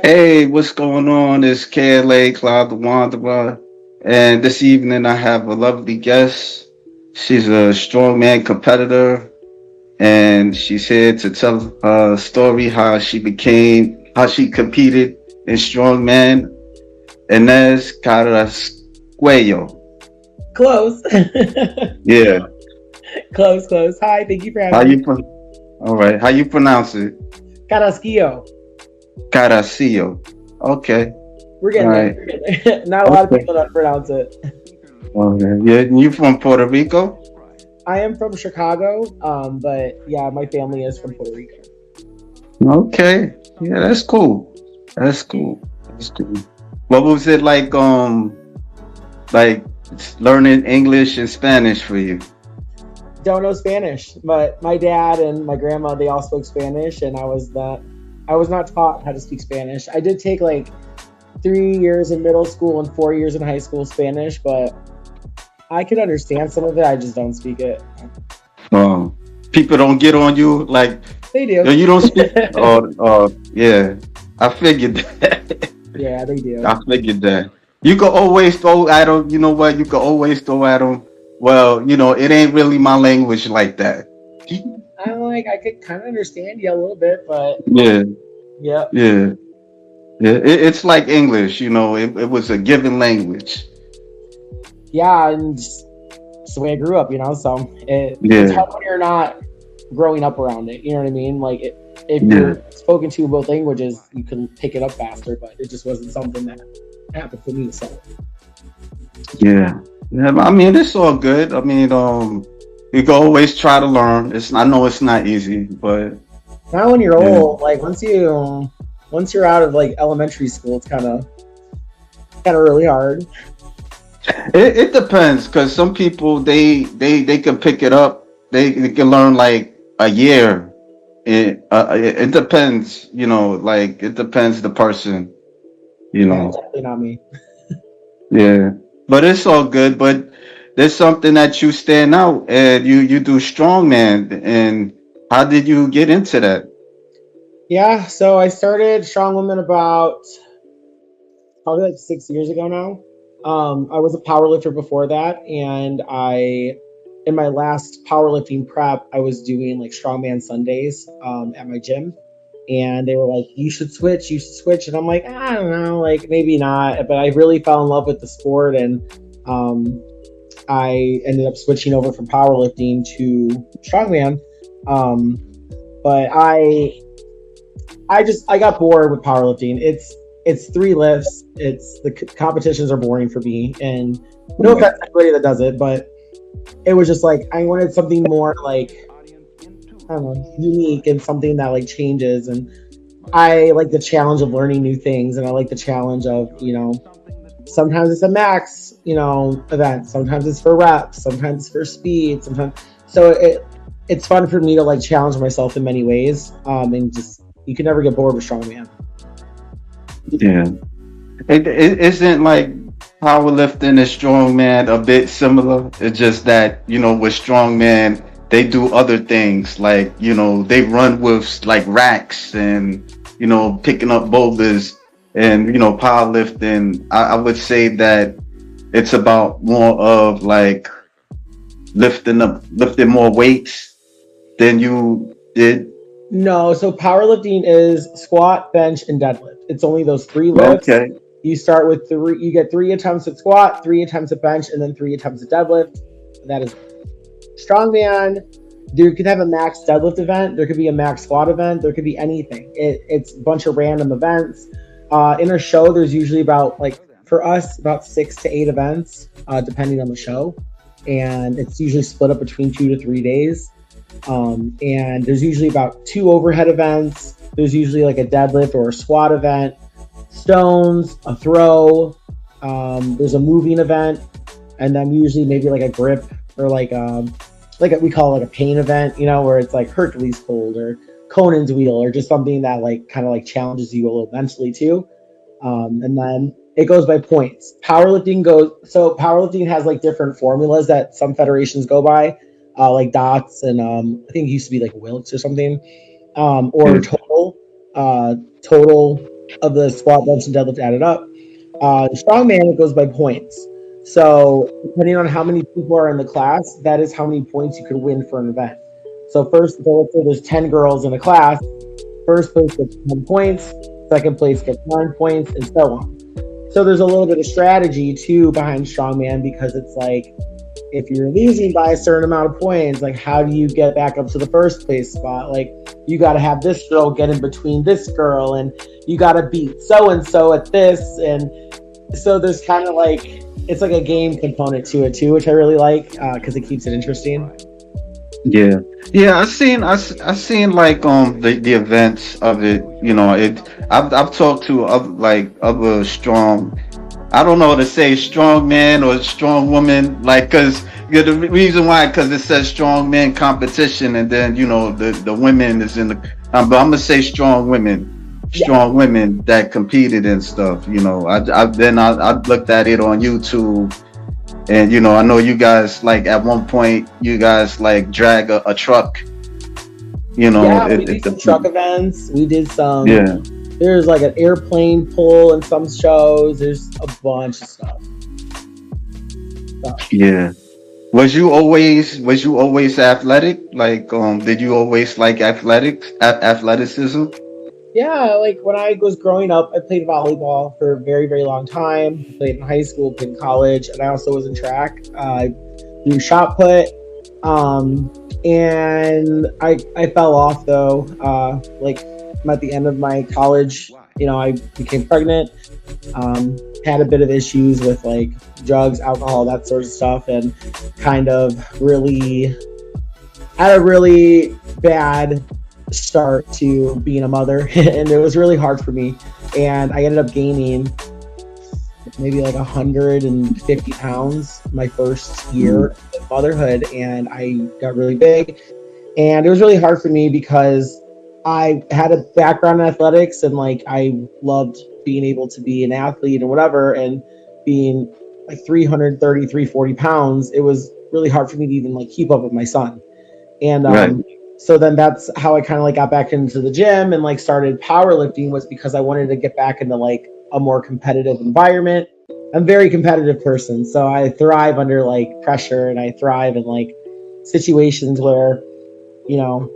Hey, what's going on? It's Kaale, Cloud the Wanderer. And this evening I have a lovely guest. She's a strongman competitor and she's here to tell her story how she competed in strongman. Inez Carrasquillo. Close. Yeah. Close. Hi, thank you for How having me. you all right. How you pronounce it? Carrasquillo. Carrasquillo. Okay. We're All getting there. right. Not a lot of Okay. people that pronounce it. Okay. Yeah, you from Puerto Rico? I am from Chicago, but yeah, my family is from Puerto Rico. Okay. Yeah, that's cool. That's cool. That's cool. What was it like learning English and Spanish for you? Don't know Spanish, but my dad and my grandma they all spoke Spanish, and I was not taught how to speak Spanish. I did take like 3 years in middle school and 4 years in high school Spanish, but I could understand some of it. I just don't speak it. Um, People don't get on you like They yo, do. you don't speak. Yeah, I figured that. Yeah, they do. I figured that. You could always throw at them. You know what? You could always throw at them. Well, it ain't really my language like that. I'm like, I could kind of understand you a little bit, but Yeah, yeah, yeah, yeah. It's like English. It was a given language. yeah, and it's the way I grew up, So it's Yeah, hard when you're not growing up around it. You know what I mean? Like, if yeah, you're spoken to in both languages, you can pick it up faster. But it just wasn't something that happened for me. So yeah. Yeah, I mean, it's all good. I mean, you can always try to learn. I know it's not easy, but now when you're yeah. old, like once you're out of like elementary school, it's kind of really hard. It depends because some people they can pick it up. They can learn like a year. It depends, like it depends the person, you Yeah, know. definitely not me. Yeah, but it's all good. But there's something that you stand out and you do strongman. And how did you get into that? Yeah, so I started Strong Woman about probably like 6 years ago now. I was a power lifter before that, and in my last powerlifting prep, I was doing like strongman Sundays at my gym, and they were like, you should switch," and I'm like, I don't know, like maybe not, but I really fell in love with the sport, and um, I ended up switching over from powerlifting to strongman. Um, but I got bored with powerlifting. It's three lifts. It's the competitions are boring for me, and no Yeah, offense to anybody that does it, but it was just like I wanted something more like I don't know, unique and something that like changes. And I like the challenge of learning new things, and I like the challenge of sometimes it's a max event, sometimes it's for reps, sometimes it's for speed, sometimes so it's fun for me to like challenge myself in many ways. And just you can never get bored with strongman. yeah. It isn't like powerlifting and strongman a bit similar. It's just that with strongman they do other things like they run with like racks and picking up boulders and powerlifting. I would say that it's about more of like lifting more weights than you did. No, so powerlifting is squat, bench, and deadlift. It's only those three lifts. Okay. You start with three. You get 3 attempts at squat, 3 attempts at bench, and then 3 attempts at deadlift. That is strongman. There could have a max deadlift event. There could be a max squat event. There could be anything. It's a bunch of random events. In a show, there's usually about like for us about 6 to 8 events, depending on the show, and it's usually split up between 2 to 3 days. And there's usually about two overhead events. There's usually like a deadlift or a squat event, stones, a throw. There's a moving event, and then usually maybe like a grip or we call it like a pain event, where it's like Hercules hold or Conan's wheel or just something that like kind of like challenges you a little mentally too. And then it goes by points. Powerlifting has like different formulas that some federations go by, like dots and I think it used to be like Wilks or something, or Yeah. total. of the squat, bench, and deadlift added up. Strongman, it goes by points. So depending on how many people are in the class, that is how many points you could win for an event. So first, so let's say there's 10 girls in a class. First place gets 10 points. Second place gets 9 points, and so on. So there's a little bit of strategy too behind strongman because it's like if you're losing by a certain amount of points, like how do you get back up to the first place spot? Like you got to have this girl get in between this girl, and you got to beat so and so at this, and so there's kind of like it's like a game component to it too, which I really like because it keeps it interesting. Yeah, yeah. I seen like the events of it. You know, it. I've talked to other strong. I don't know how to say strong man or strong woman. Like, cause the reason why, cause it says strong man competition, and then the women is in the. But I'm gonna say Yeah, strong women that competed and stuff. I looked at it on YouTube. And I know you guys like at one point you guys like drag a truck. yeah, we did It some truck events. We did some. yeah, There's like an airplane pull in some shows. There's a bunch of stuff. So, yeah. Was you always athletic? Like did you always like athleticism? yeah, like when I was growing up, I played volleyball for a very, very long time. I played in high school, played in college, and I also was in track. I do shot put, and I fell off though. Like at the end of my college, I became pregnant. Had a bit of issues with like drugs, alcohol, that sort of stuff, and kind of really had a really bad start to being a mother, and it was really hard for me. And I ended up gaining maybe like 150 pounds my first year Mm, of motherhood, and I got really big. And it was really hard for me because I had a background in athletics, and like I loved being able to be an athlete and whatever, and being like 330, 340 pounds, it was really hard for me to even like keep up with my son. And right, so then that's how I kind of like got back into the gym and like started powerlifting, was because I wanted to get back into like a more competitive environment. I'm a very competitive person, so I thrive under like pressure, and I thrive in like situations where, you know,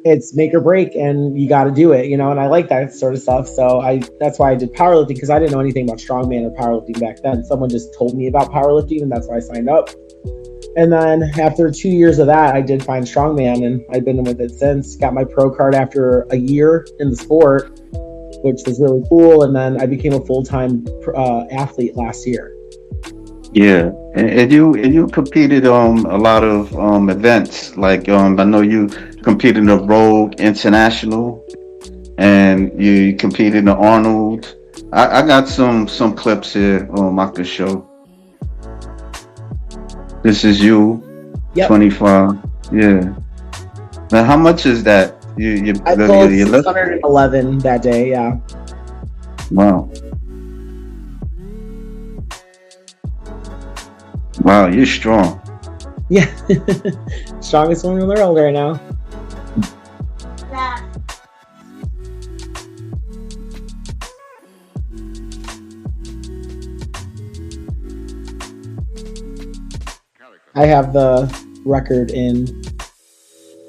it's make or break and you got to do it, and I like that sort of stuff. So that's why I did powerlifting, because I didn't know anything about strongman or powerlifting back then. Someone just told me about powerlifting, and that's why I signed up. And then after 2 years of that, I did find strongman, and I've been with it since. Got my pro card after a year in the sport, which was really cool. And then I became a full time athlete last year. yeah. And you competed a lot of events. Like I know you competed in the Rogue International, and you competed in the Arnold. I got some clips here I could show. This is you, Yep, 25. Yeah. Now, how much is that? You I you, pulled you lift? 611 that day. Yeah, Wow. Wow, you're strong. yeah, strongest woman in the world right now. I have the record in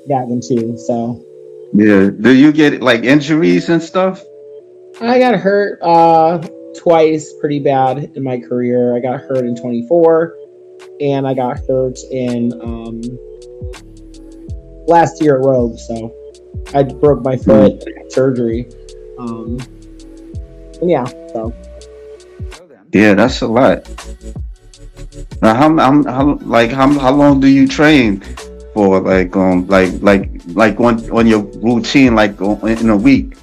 that one too. So Yeah. Do you get like injuries and stuff? I got hurt twice pretty bad in my career. I got hurt in 24, and I got hurt in last year at Rogue. So I broke my foot, Mm. and had surgery. Um, and yeah, so Yeah, that's a lot. Now, how long do you train for? Like on your routine, like in a week?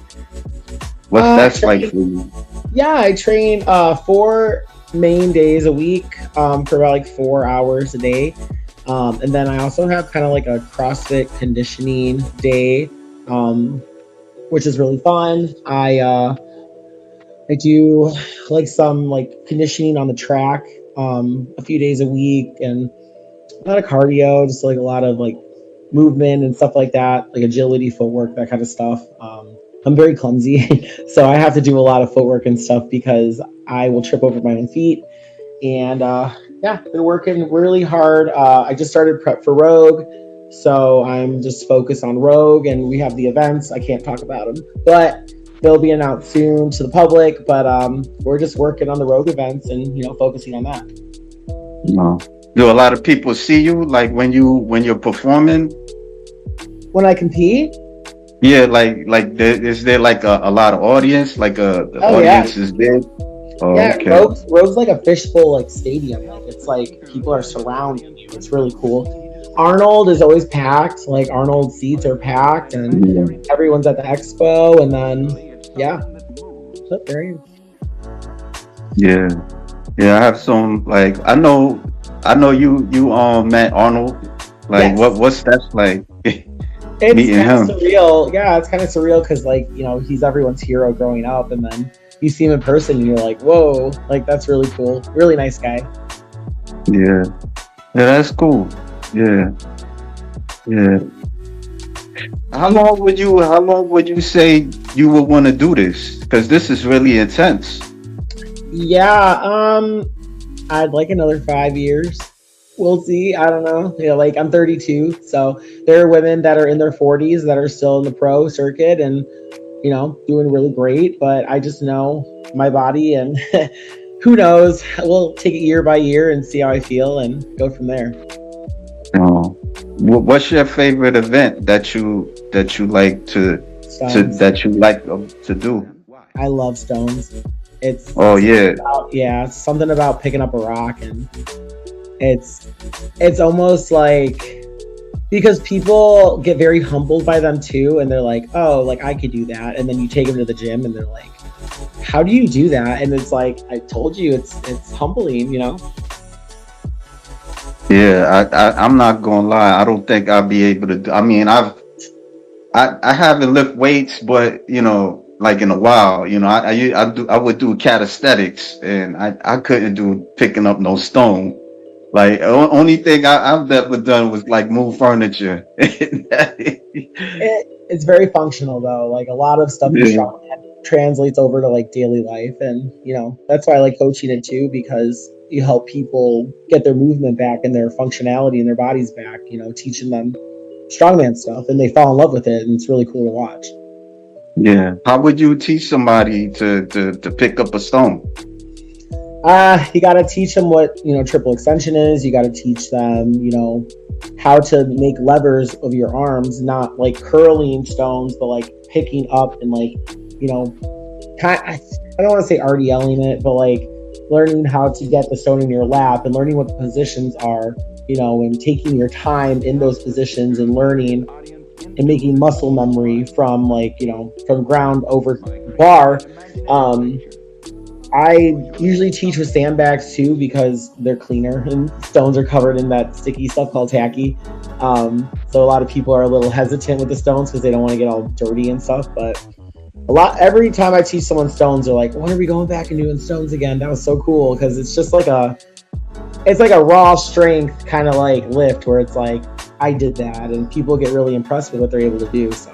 What's I that's like train. for you? Yeah, I train 4 main days a week for about like 4 hours a day. And then I also have kind of like a CrossFit conditioning day, um, which is really fun. I do like some like conditioning on the track a few days a week, and a lot of cardio, just like a lot of like movement and stuff like that, like agility, footwork, that kind of stuff. I'm very clumsy, so I have to do a lot of footwork and stuff because I will trip over my own feet. And yeah, been working really hard. I just started prep for Rogue, so I'm just focused on Rogue, and we have the events. I can't talk about them, but they'll be announced soon to the public. But we're just working on the Rogue events and focusing on that. No. Do a lot of people see you like when you're performing? When I compete, Yeah, is there like a lot of audience? Like the oh yeah, audience is big? Oh, yeah, okay. Rogue's like a fishbowl like stadium. Like it's like people are surrounding you. It's really cool. Arnold is always packed. Like Arnold seats are packed, and Yeah. everyone's at the expo. And then yeah, so there you. Yeah. Yeah, I have some like I know you met Arnold. Like Yes, what's that like it's meeting kind of him? surreal. Yeah, it's kind of surreal because like he's everyone's hero growing up, and then you see him in person, and you're like, whoa, like that's really cool. Really nice guy. Yeah. Yeah, that's cool. Yeah. Yeah. How long would you say you would want to do this? Because this is really intense. Yeah, I'd like another 5 years. We'll see. I don't know. Like I'm 32, so there are women that are in their 40s that are still in the pro circuit and doing really great. But I just know my body, and who knows? We'll take it year by year and see how I feel and go from there. Oh. What's your favorite event that you like Stones. that you like to do? I love stones. It's Oh something yeah. about, yeah, it's something about picking up a rock, and it's it's almost like because people get very humbled by them too, and they're like, oh, like I could do that, and then you take them to the gym and they're like, how do you do that? And it's like, I told you, it's humbling. Yeah, I'm not gonna lie. I don't think I'll be able to do. I mean, I haven't lift weights, but like in a while, I would do calisthenics, and I couldn't do picking up no stone. Like only thing I've ever done was like move furniture. It's very functional though. Like a lot of stuff in Yeah, strongman translates over to like daily life, and that's why I like coaching it too, because you help people get their movement back and their functionality and their bodies back. Teaching them strongman stuff, and they fall in love with it, and it's really cool to watch. yeah. How would you teach somebody to pick up a stone? You got to teach them what triple extension is. You got to teach them how to make levers of your arms, not like curling stones, but like picking up and like you know I don't want to say RDLing it, but like learning how to get the stone in your lap and learning what the positions are, and taking your time in those positions and learning and making muscle memory from like from ground over bar. um I usually teach with sandbags too because they're cleaner and stones are covered in that sticky stuff called tacky. So a lot of people are a little hesitant with the stones because they don't want to get all dirty and stuff. But every time I teach someone stones, they're like, "When are we going back and doing stones again?" That was so cool because it's just like it's like a raw strength kind of like lift where it's like I did that, and people get really impressed with what they're able to do. So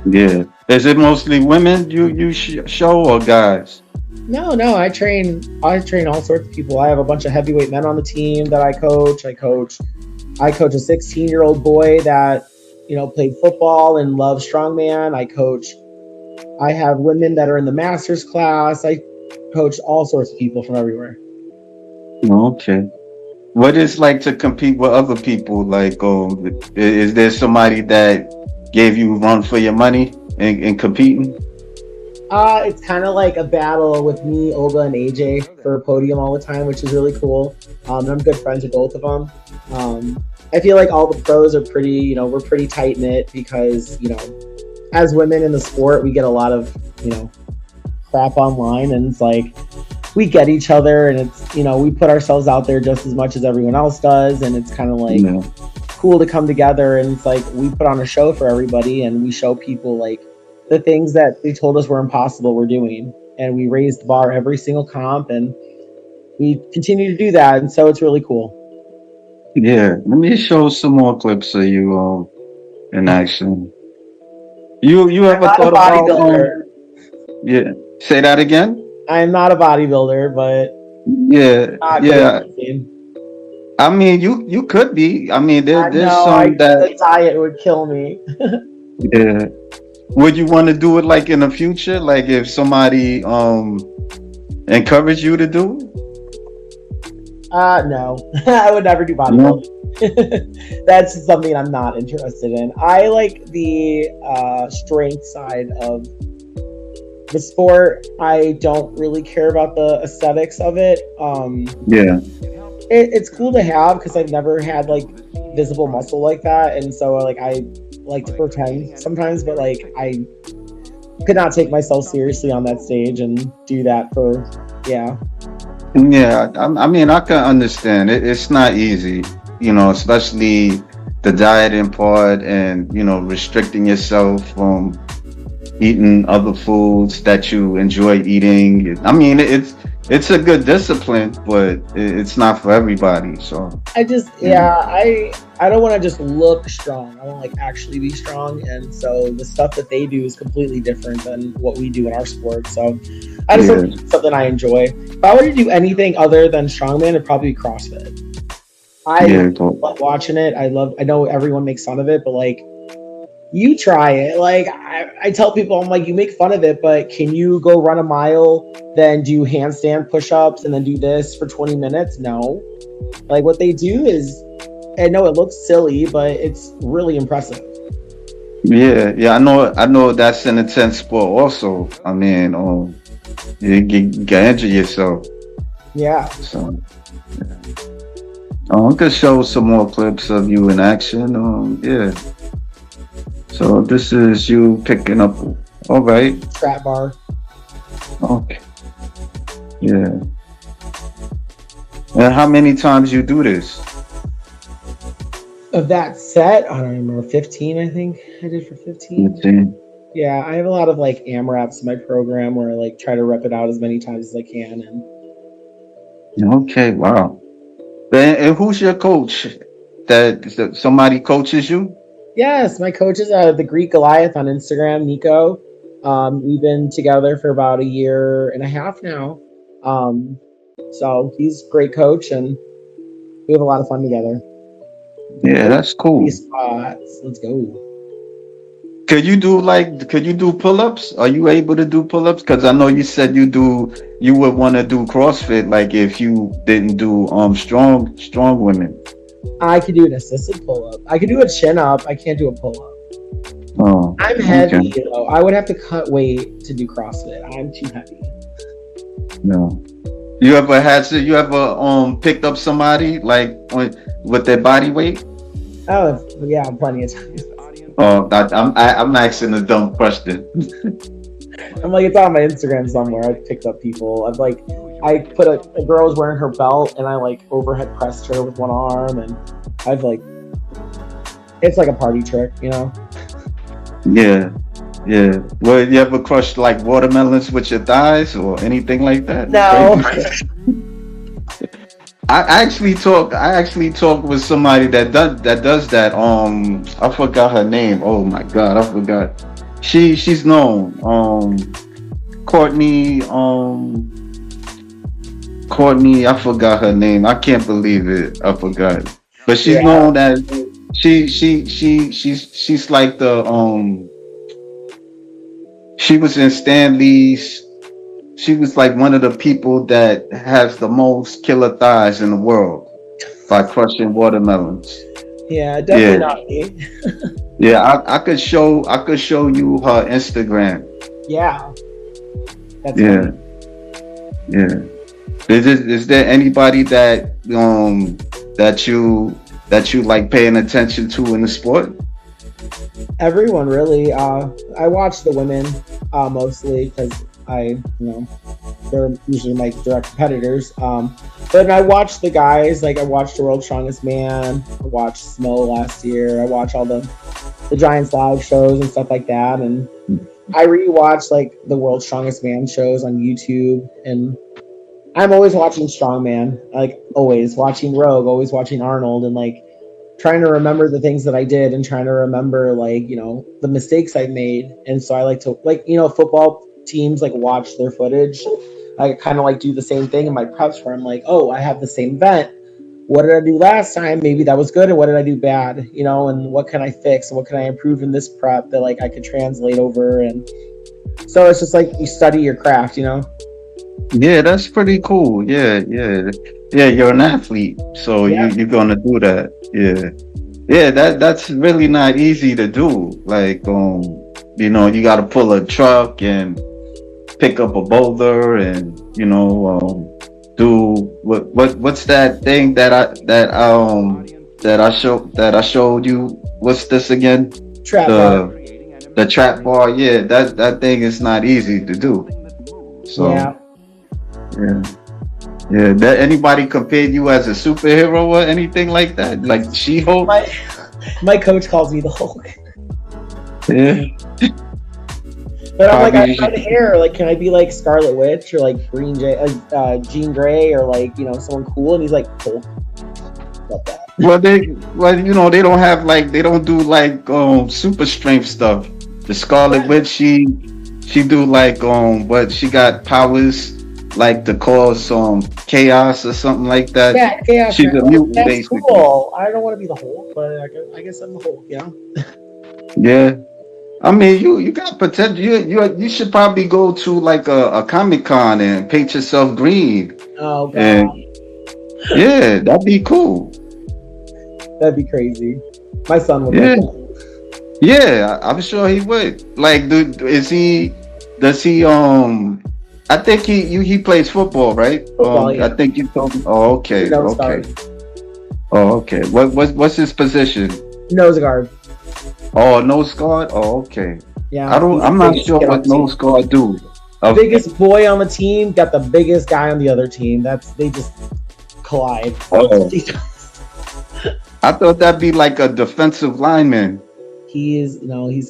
Yeah. Is it mostly women you show or guys? no, no, I train all sorts of people. I have a bunch of heavyweight men on the team that I coach. I coach a 16-year-old boy that played football and loves strongman. I have women that are in the masters class. I coach all sorts of people from everywhere. Okay. What is like to compete with other people? Like, is there somebody that gave you run for your money in competing? It's kind of like a battle with me, Olga, and AJ for a podium all the time, which is really cool. And I'm good friends with both of them. I feel like all the pros are pretty, we're pretty tight knit because, as women in the sport, we get a lot of, crap online, and it's like we get each other, and it's, we put ourselves out there just as much as everyone else does, and it's kind of like Yeah. cool to come together, and it's like we put on a show for everybody, and we show people like the things that they told us were impossible we're doing, and we raise the bar every single comp, and we continue to do that, and so it's really cool. Yeah. Let me show some more clips of you in action. You I'm ever not a thought about bodybuilder. yeah, say that again? I'm not a bodybuilder, but Yeah, not crazy. yeah. I mean, you could be. I mean, I there's know some that the diet would kill me. yeah. Would you want to do it like in the future? Like if somebody encourage you to do it? No, I would never do No. bodybuilding. That's something I'm not interested in. I like the strength side of the sport. I don't really care about the aesthetics of it. Yeah. It's cool to have because I've never had like visible muscle like that, and so like I like to pretend sometimes, but like I could not take myself seriously on that stage and do that for yeah. Yeah, I mean, I can understand it. It's not easy, especially the dieting part and, restricting yourself from eating other foods that you enjoy eating. I mean, it's a good discipline, but it's not for everybody. So, I just yeah, yeah, I don't want to just look strong. I want to like actually be strong, and so the stuff that they do is completely different than what we do in our sport. So I just yeah, want to do something I enjoy. If I were to do anything other than strongman, it'd probably be CrossFit. I yeah, but, love watching it. I know everyone makes fun of it, but like you try it. Like I tell people, I'm like, you make fun of it, but can you go run a mile, then do handstand push-ups, and then do this for 20 minutes? No. Like what they do is, I know it looks silly, but it's really impressive. yeah, yeah. I know that's an intense sport. Also, I mean, you can injure yourself. Yeah. So, I could show some more clips of you in action. Yeah. So this is you picking up. All right. Trap bar. Okay. Yeah. And how many times you do this? Of that set, I don't remember, 15, I think I did for 15. 15. Yeah, I have a lot of like AMRAPs in my program where I like try to rep it out as many times as I can. And Okay. Wow. And who's your coach? That somebody coaches you? yes, my coach is the Greek Goliath on Instagram, Nico. We've been together for about a year and a half now. Um, so he's a great coach, and we have a lot of fun together. Yeah, that's cool. These spots, let's go. Could you do pull-ups? Are you able to do pull-ups? Because I know you said you would want to do CrossFit like if you didn't do strong women. I could do an assisted pull up. I could do a chin up. I can't do a pull up. Oh, I'm okay. heavy, I would have to cut weight to do CrossFit. I'm too heavy. No. You ever picked up somebody like with their body weight? Oh yeah, plenty of times. Oh, I'm asking a dumb question. I'm like, it's on my Instagram somewhere. I've picked up people. I put a girl was wearing her belt, and I like overhead pressed her with one arm, and I've like, it's like a party trick. Yeah, yeah. Well, you ever crushed like watermelons with your thighs or anything like that? No. Crazy stuff. I actually talk with somebody that does that. I forgot her name. Oh my god, I forgot. She's known. Courtney. Courtney. I forgot her name. I can't believe it. I forgot. But she's Yeah. known as she's like the she was in Stanley's. She was like one of the people that has the most killer thighs in the world by crushing watermelons. Yeah, definitely Yeah, not me. yeah. I could show you her Instagram. Yeah, that's Yeah, funny. yeah. Is there anybody that you like paying attention to in the sport? Everyone really. I watch the women mostly because they're usually my direct competitors. But I watch the guys. Like I watched the World's Strongest Man. I watched Smo last year. I watch all the Giants live shows and stuff like that. And I rewatch like the World's Strongest Man shows on YouTube. And I'm always watching Strongman. Like always watching Rogue. Always watching Arnold. And like trying to remember the things that I did and trying to remember like, the mistakes I made. And so I like to like, football teams like watch their footage. I kind of like do the same thing in my preps where I'm like, oh, I have the same event. What did I do last time? Maybe that was good, and what did I do bad? And what can I fix? And what can I improve in this prep that like I could translate over? And so it's just like you study your craft. Yeah, that's pretty cool. Yeah, yeah, yeah. You're an athlete, so Yeah. you're gonna do that. Yeah, yeah. That's really not easy to do. Like, you got to pull a truck and pick up a boulder, and do what's that thing that I showed you. What's this again? Trap bar. The trap bar. Yeah, that thing is not easy to do. So Yeah. yeah. Yeah, that anybody compared you as a superhero or anything like that? Like She-Hulk? My my coach calls me the Hulk. Yeah, But I'm like, I have red probably. hair. Like, can I be like Scarlet Witch or like Jean Grey or like someone cool? And he's like, Hulk. Love that. They don't have like they don't do like super strength stuff. The Scarlet Yeah, Witch, she do like but she got powers like to cause chaos or something like that. yeah, Chaos She's Dragon. a Like, mutant that's basically. cool. I don't want to be the Hulk, but I guess I'm the Hulk. Yeah. I mean, you got potential. You should probably go to like a Comic Con and paint yourself green. Oh god, And yeah, that'd be cool. that'd be crazy. My son would like Yeah, that. yeah, I'm sure he would. Like, is he? Does he? I think he plays football, right? Football, I yeah. think you told me. Oh, He's a okay, nose okay. guard. Oh, okay. What's his position? Nose guard. Oh, nose guard. Oh, okay. Yeah, he's the I'm not biggest sure kid on what the team. nose guard do. Uh, Biggest boy on the team got the biggest guy on the other team. They just collide. oh, I thought that'd be like a defensive lineman. He's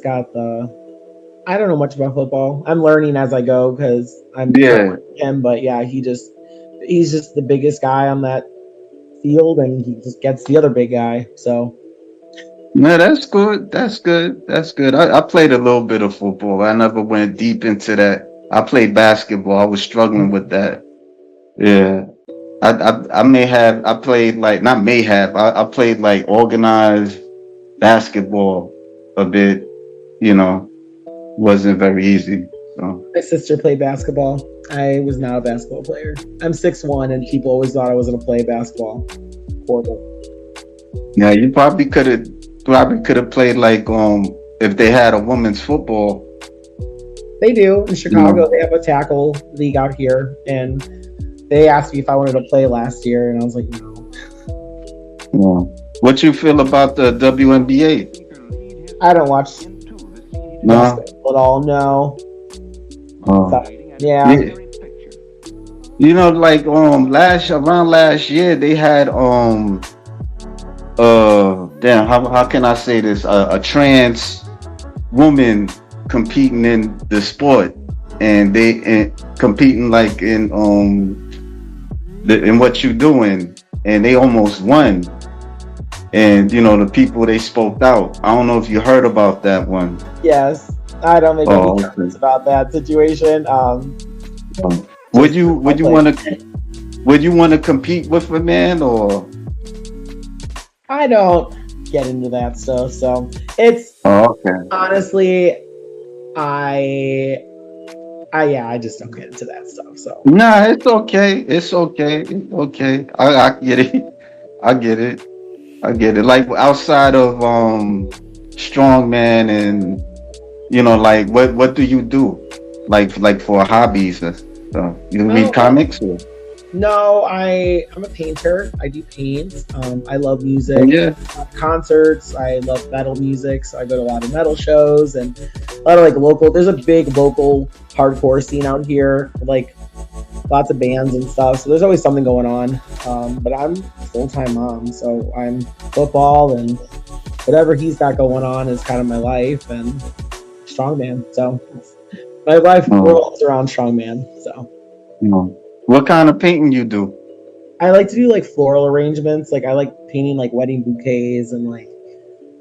got the. I don't know much about football. I'm learning as I go because I'm trying to Yeah. learn him. But yeah, he's just the biggest guy on that field, and he just gets the other big guy. So No, that's good. That's good. That's good. I played a little bit of football. I never went deep into that. I played basketball. I was struggling with that. Yeah. I may have I played like not may have I played like organized basketball a bit, you know, wasn't very easy. So my sister played basketball. I was not a basketball player. I'm 6'1", and people always thought I was gonna play basketball. Horrible. yeah, you probably could have played like if they had a women's football, They do in you know. Chicago. They have a tackle league out here, and they asked me if I wanted to play last year, and I was like, no. Yeah. What you feel about the WNBA? I don't watch No? basketball at all. No. Uh, So, yeah. yeah. Like around last year they had damn, how can I say this? A trans woman competing in the sport, and competing like in what you doing, and they almost won. And the people they spoke out. I don't know if you heard about that one. Yes. I don't make any Oh, comments okay. about that situation. Would Just you football would you play. want to compete with a man or? I don't get into that stuff. So it's Oh, okay. honestly, I, I just don't get into that stuff. So Nah, it's okay. It's okay. It's okay. I get it. I get it. I get it. Like outside of strongman and like what do you do? Like for hobbies and stuff. You read oh, comics or? no, I'm a painter. I do paint. I love Oh music. yeah. Concerts. I love metal music, so I go to a lot of metal shows and a lot of like local. There's a big local hardcore scene out here, like lots of bands and stuff. So there's always something going on. But I'm full time mom, so I'm football and whatever he's got going on is kind of my life and strongman. So my life Oh, revolves around strongman. So no. What kind of painting you do? I like to do like floral arrangements. Like I like painting like wedding bouquets and like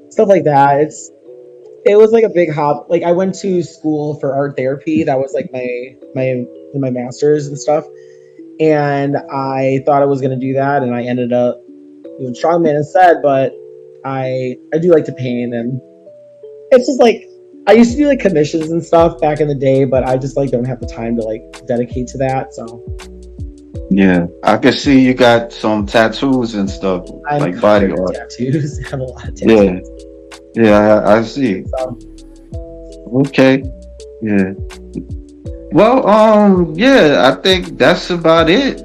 stuff like that. It was like a big hop. Like I went to school for art therapy. That was like my master's and stuff. And I thought I was gonna do that, and I ended up doing strongman instead. But I do like to paint, and it's just like I used to do like commissions and stuff back in the day, but I just like don't have the time to like dedicate to that. So Yeah, I can see you got some tattoos and stuff, I'm like body covered in art. tattoos. I have a lot of tattoos. Yeah, yeah, I see. So Okay, yeah. Well, yeah, I think that's about it.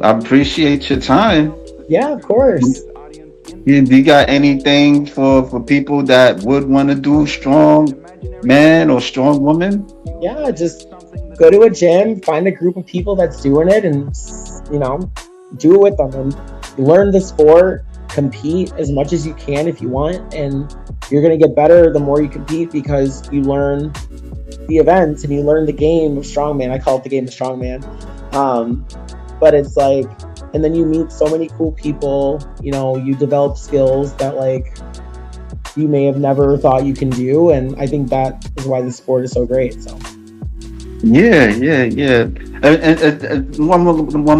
I appreciate your time. yeah, of course. Do you got anything for people that would want to do strong man or strong woman? Yeah, just go to a gym, find a group of people that's doing it, and do it with them and learn the sport. Compete as much as you can if you want, and you're gonna get better the more you compete because you learn the events and you learn the game of strongman. I call it the game of strongman. Um, but it's like, and then you meet so many cool people. You develop skills that like you may have never thought you can do, and I think that is why the sport is so great. So. Yeah, yeah, yeah. And one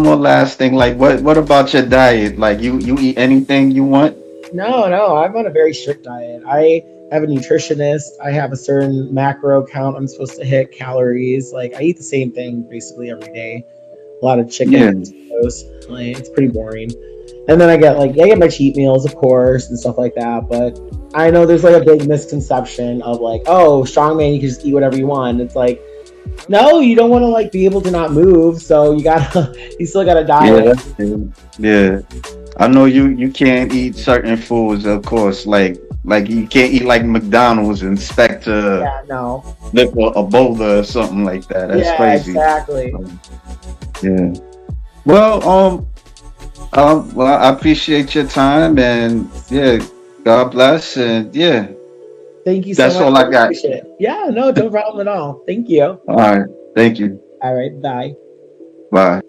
more last thing. Like, what about your diet? Like, you eat anything you want? No, no, I'm on a very strict diet. I have a nutritionist. I have a certain macro count I'm supposed to hit, calories. Like I eat the same thing basically every day. A lot of chicken Yeah, and potatoes. Like it's pretty boring. And then I get my cheat meals, of course, and stuff like that. But I know there's like a big misconception of like, oh, strongman, you can just eat whatever you want. It's like, no, you don't want to like be able to not move, so you still gotta yeah, diet. yeah. I know you can't eat certain foods, of course. Like you can't eat like McDonald's and expect to Yeah, no. lift a boulder or something like that. That's Yeah, crazy. exactly. Yeah. Well, well, I appreciate your time, and yeah, God bless, and yeah, Thank you so that's much. all I I got. appreciate it. Yeah, no, no problem at all. Thank you. All right. Thank you. All right, bye. Bye.